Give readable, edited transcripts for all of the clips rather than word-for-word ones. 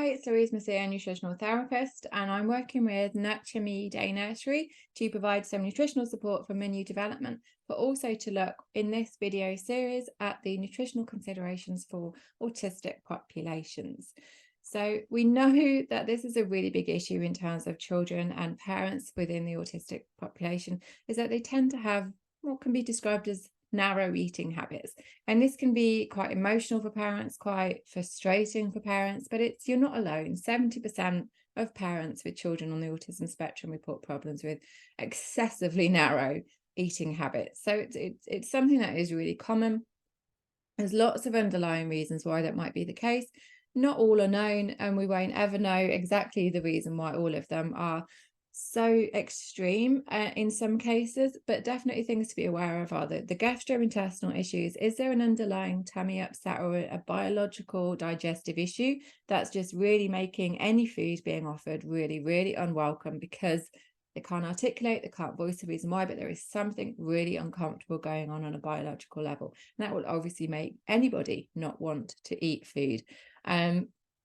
it's Louise Messier, nutritional therapist, and I'm working with Nurture Me Day Nursery to provide some nutritional support for menu development, but also to look in this video series at the nutritional considerations for autistic populations. So we know that this is a really big issue in terms of children and parents within the autistic population, is that they tend to have what can be described as narrow eating habits, and this can be quite emotional for parents, quite frustrating for parents, but you're not alone. 70% of parents with children on the autism spectrum report problems with excessively narrow eating habits. So it's something that is really common. There's lots of underlying reasons why that might be the case. Not all are known, and we won't ever know exactly the reason why all of them are so extreme in some cases, but definitely things to be aware of are the gastrointestinal issues. Is there an underlying tummy upset or a biological digestive issue that's just really making any food being offered really, really unwelcome because they can't articulate, they can't voice the reason why, but there is something really uncomfortable going on a biological level. And that will obviously make anybody not want to eat food.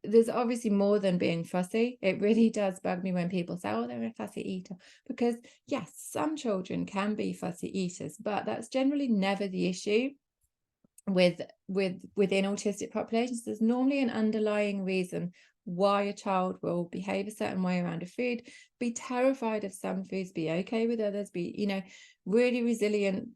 There's obviously more than being fussy. It really does bug me when people say, oh, they're a fussy eater, because yes, some children can be fussy eaters, but that's generally never the issue within autistic populations. There's normally an underlying reason why a child will behave a certain way around a food, be terrified of some foods, be okay with others, be really resilient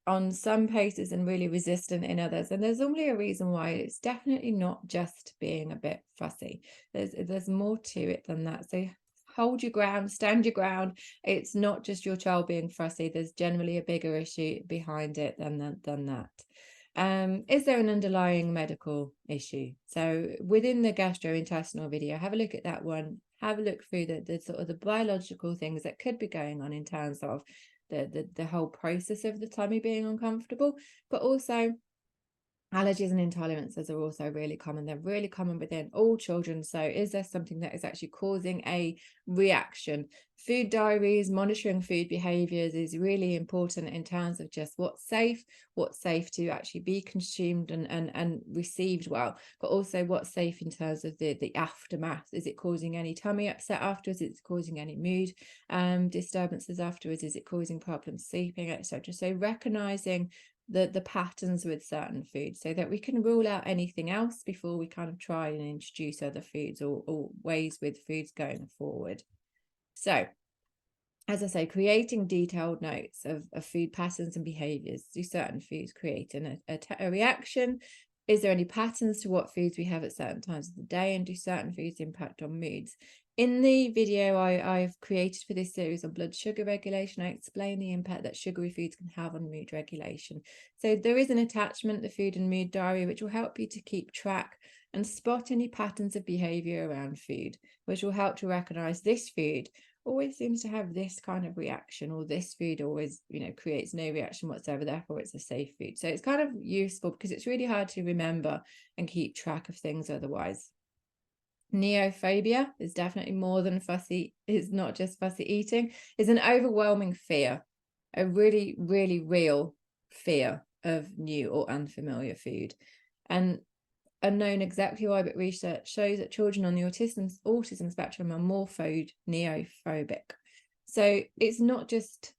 on some cases and really resistant in others. And there's only a reason why. It's definitely not just being a bit fussy. There's more to it than that. So hold your ground, stand your ground. It's not just your child being fussy. There's generally a bigger issue behind it than that. Is there an underlying medical issue? So within the gastrointestinal video, have a look at that one. Have a look through the sort of the biological things that could be going on in terms of the whole process of the tummy being uncomfortable, but also allergies and intolerances are also really common. They're really common within all children. So is there something that is actually causing a reaction? Food diaries, monitoring food behaviors is really important in terms of just what's safe to actually be consumed and received well, but also what's safe in terms of the aftermath. Is it causing any tummy upset afterwards? Is it causing any mood disturbances afterwards? Is it causing problems sleeping, etc.? So recognizing the patterns with certain foods so that we can rule out anything else before we kind of try and introduce other foods or ways with foods going forward. So as I say, creating detailed notes of food patterns and behaviors. Do certain foods create a reaction? Is there any patterns to what foods we have at certain times of the day? And do certain foods impact on moods? In the video I've created for this series on blood sugar regulation, I explain the impact that sugary foods can have on mood regulation. So there is an attachment, the food and mood diary, which will help you to keep track and spot any patterns of behavior around food, which will help to recognize this food always seems to have this kind of reaction, or this food always creates no reaction whatsoever, therefore it's a safe food. So it's kind of useful because it's really hard to remember and keep track of things otherwise. Neophobia is definitely more than fussy, is not just fussy eating, is an overwhelming fear, a really, really real fear of new or unfamiliar food. And unknown exactly why, but research shows that children on the autism spectrum are more neophobic. So it's not just,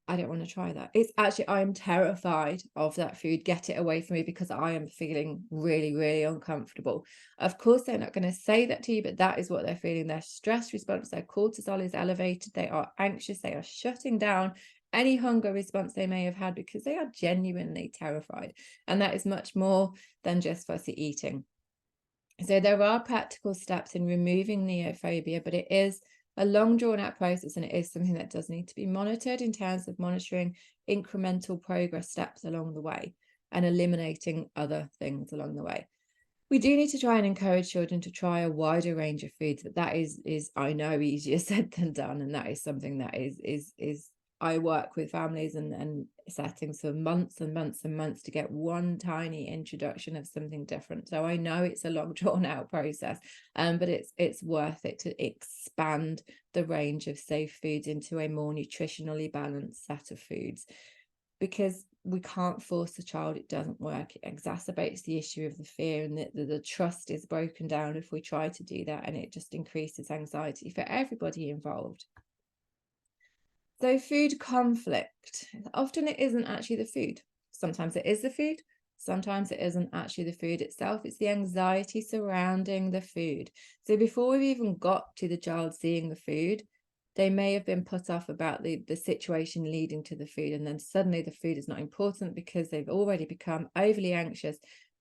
I don't want to try that. It's actually, I'm terrified of that food. Get it away from me because I am feeling really, really uncomfortable. Of course, they're not going to say that to you, but that is what they're feeling. Their stress response, their cortisol is elevated. They are anxious. They are shutting down any hunger response they may have had because they are genuinely terrified. And that is much more than just fussy eating. So there are practical steps in removing neophobia, but it is a long drawn out process, and it is something that does need to be monitored in terms of monitoring incremental progress steps along the way and eliminating other things along the way. We do need to try and encourage children to try a wider range of foods, but that is I know easier said than done, and that is something that is I work with families and settings for months and months and months to get one tiny introduction of something different. So I know it's a long drawn out process, but it's worth it to expand the range of safe foods into a more nutritionally balanced set of foods, because we can't force the child. It doesn't work. It exacerbates the issue of the fear, and the trust is broken down if we try to do that, and it just increases anxiety for everybody involved. So food conflict, often it isn't actually the food. Sometimes it is the food, sometimes it isn't actually the food itself. It's the anxiety surrounding the food. So before we've even got to the child seeing the food, they may have been put off about the situation leading to the food, and then suddenly the food is not important because they've already become overly anxious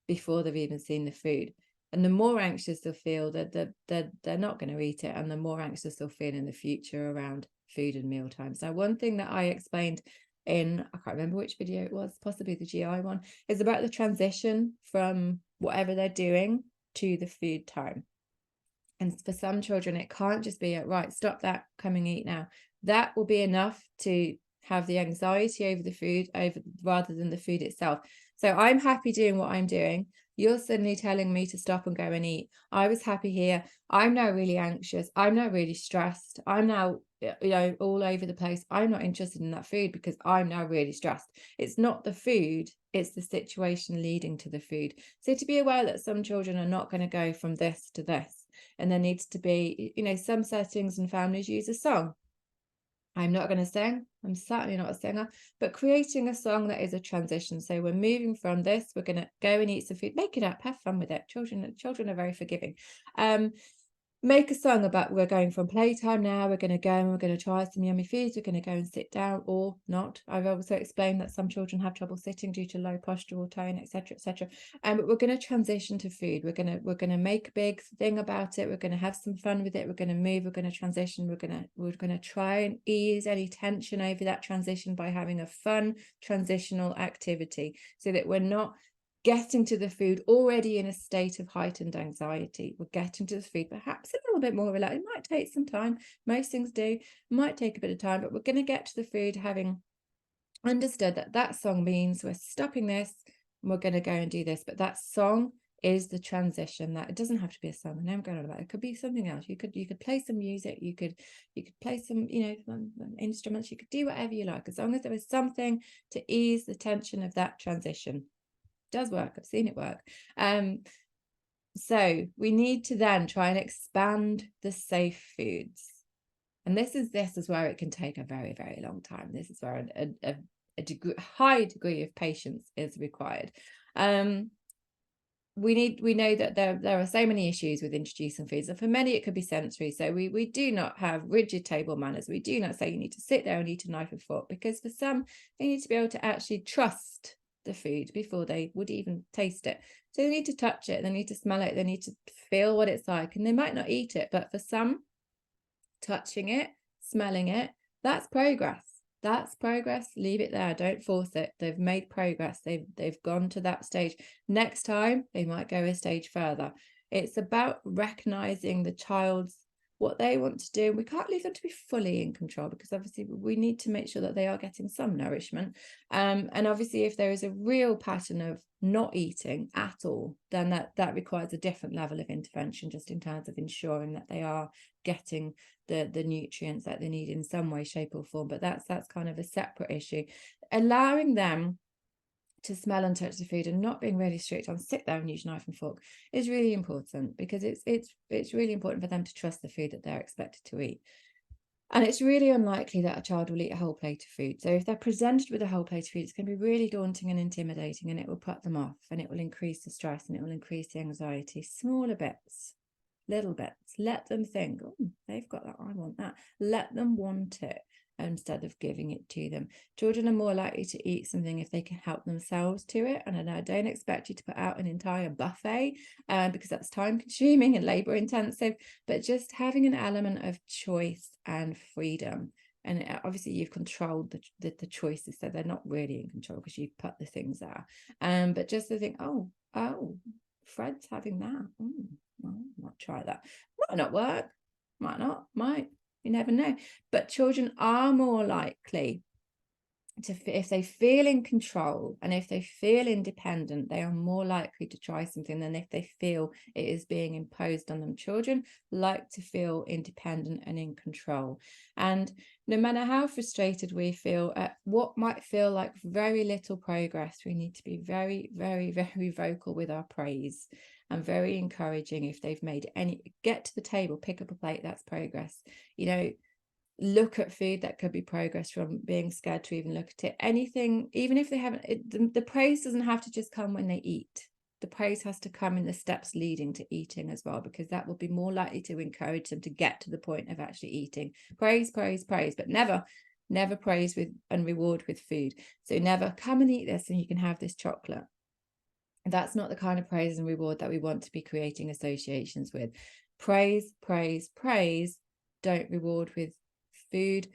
before they've even seen the food. And the more anxious they'll feel, that they're not going to eat it, and the more anxious they'll feel in the future around food and meal times. Now, one thing that I explained in, I can't remember which video it was, possibly the GI one, is about the transition from whatever they're doing to the food time. And for some children, it can't just be, right, stop that, come and eat now. That will be enough to have the anxiety over the food rather than the food itself. So I'm happy doing what I'm doing. You're suddenly telling me to stop and go and eat. I was happy here. I'm now really anxious. I'm now really stressed. I'm now, all over the place. I'm not interested in that food because I'm now really stressed. It's not the food, it's the situation leading to the food. So to be aware that some children are not going to go from this to this. And there needs to be, some settings and families use a song. I'm not going to sing. I'm certainly not a singer, but creating a song that is a transition. So we're moving from this, we're going to go and eat some food, make it up, have fun with it. Children are very forgiving. Make a song about, we're going from playtime now, we're going to go and we're going to try some yummy foods, we're going to go and sit down or not. I've also explained that some children have trouble sitting due to low postural tone, etc., etc. But we're going to transition to food. We're going to make a big thing about it. We're going to have some fun with it. We're going to move. We're going to transition. We're going to try and ease any tension over that transition by having a fun transitional activity, so that we're not getting to the food already in a state of heightened anxiety. We're getting to the food perhaps a little bit more relaxed. It might take some time. Most things do. It might take a bit of time, but we're going to get to the food having understood that that song means we're stopping this and we're going to go and do this. But that song is the transition. That it doesn't have to be a song. And I'm going on about it. It could be something else. You could play some music. You could play some instruments. You could do whatever you like, as long as there was something to ease the tension of that transition. Does work. I've seen it work. So we need to then try and expand the safe foods. And this is where it can take a very, very long time. This is where a high degree of patience is required. We know that there are so many issues with introducing foods, and for many it could be sensory. So we do not have rigid table manners. We do not say you need to sit there and eat a knife and fork, because for some, they need to be able to actually trust the food before they would even taste it. So they need to touch it, they need to smell it, they need to feel what it's like, and they might not eat it, but for some, touching it, smelling it, that's progress. That's progress. Leave it there. Don't force it. They've made progress. They've gone to that stage. Next time they might go a stage further. It's about recognizing the child's what they want to do. We can't leave them to be fully in control, because obviously we need to make sure that they are getting some nourishment. And obviously if there is a real pattern of not eating at all, then that requires a different level of intervention, just in terms of ensuring that they are getting the nutrients that they need in some way, shape or form. But that's kind of a separate issue. Allowing them to smell and touch the food and not being really strict on sit there and use knife and fork is really important, because it's really important for them to trust the food that they're expected to eat. And it's really unlikely that a child will eat a whole plate of food. So if they're presented with a whole plate of food, it's going to be really daunting and intimidating, and it will put them off, and it will increase the stress, and it will increase the anxiety. Smaller bits, little bits. Let them think, oh, they've got that, I want that. Let them want it instead of giving it to them. Children are more likely to eat something if they can help themselves to it. And I don't expect you to put out an entire buffet because that's time consuming and labor intensive, but just having an element of choice and freedom. And obviously you've controlled the choices, so they're not really in control because you've put the things there. But just to think, oh, Fred's having that. Well, I might try that. Might not work, might not, might. You never know. But children are more likely if they feel in control and if they feel independent, they are more likely to try something than if they feel it is being imposed on them. Children like to feel independent and in control. And no matter how frustrated we feel at what might feel like very little progress, we need to be very, very, very vocal with our praise and very encouraging. If they've made get to the table, pick up a plate, that's progress. Look at food, that could be progress from being scared to even look at it. Anything, even if they haven't, the praise doesn't have to just come when they eat. The praise has to come in the steps leading to eating as well, because that will be more likely to encourage them to get to the point of actually eating. Praise, praise, praise, but never praise with and reward with food. So never come and eat this and you can have this chocolate. That's not the kind of praise and reward that we want to be creating associations with. Praise, praise, praise. Don't reward with food,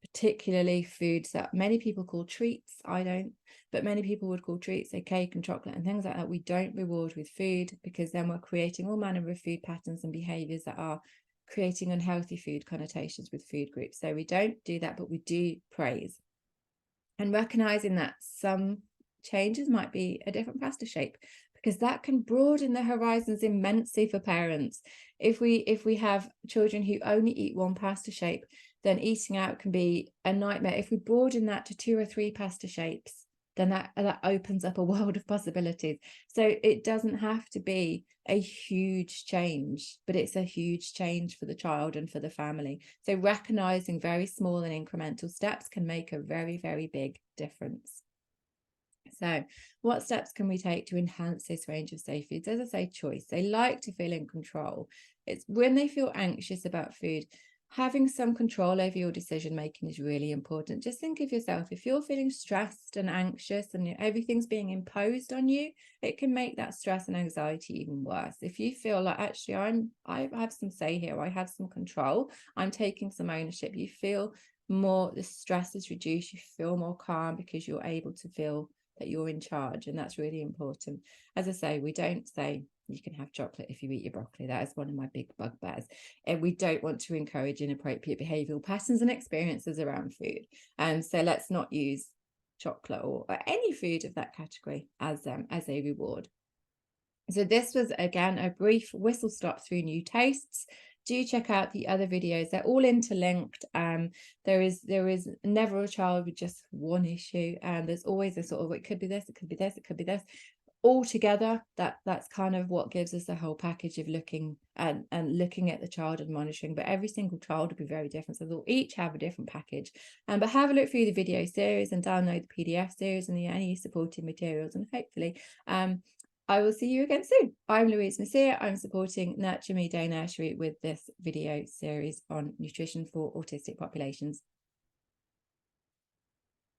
particularly foods that many people call treats. I don't, but many people would call treats, say cake and chocolate and things like that. We don't reward with food, because then we're creating all manner of food patterns and behaviors that are creating unhealthy food connotations with food groups. So we don't do that, but we do praise. And recognizing that some changes might be a different pasta shape, because that can broaden the horizons immensely for parents. If we have children who only eat one pasta shape, then eating out can be a nightmare. If we broaden that to 2 or 3 pasta shapes, then that opens up a world of possibilities. So it doesn't have to be a huge change, but it's a huge change for the child and for the family. So recognizing very small and incremental steps can make a very, very big difference. So what steps can we take to enhance this range of safe foods? As I say, choice. They like to feel in control. It's when they feel anxious about food, having some control over your decision making is really important. Just think of yourself, if you're feeling stressed and anxious and everything's being imposed on you, it can make that stress and anxiety even worse. If you feel like, actually, I have some say here, I have some control, I'm taking some ownership, you feel more, the stress is reduced, you feel more calm because you're able to feel that you're in charge, and that's really important. As I say, we don't say you can have chocolate if you eat your broccoli. That is one of my big bugbears. And we don't want to encourage inappropriate behavioral patterns and experiences around food. And so let's not use chocolate or any food of that category as a reward. So this was, again, a brief whistle stop through new tastes. Do check out the other videos. They're all interlinked. There is never a child with just one issue. There's always a sort of, it could be this, it could be this, it could be this. All together, that's kind of what gives us the whole package of looking and looking at the child and monitoring. But every single child will be very different, so they'll each have a different package. But have a look through the video series and download the PDF series and any supporting materials, and hopefully I will see you again soon. I'm Louise Messier. I'm supporting Nurture Me Day Nursery with this video series on nutrition for autistic populations.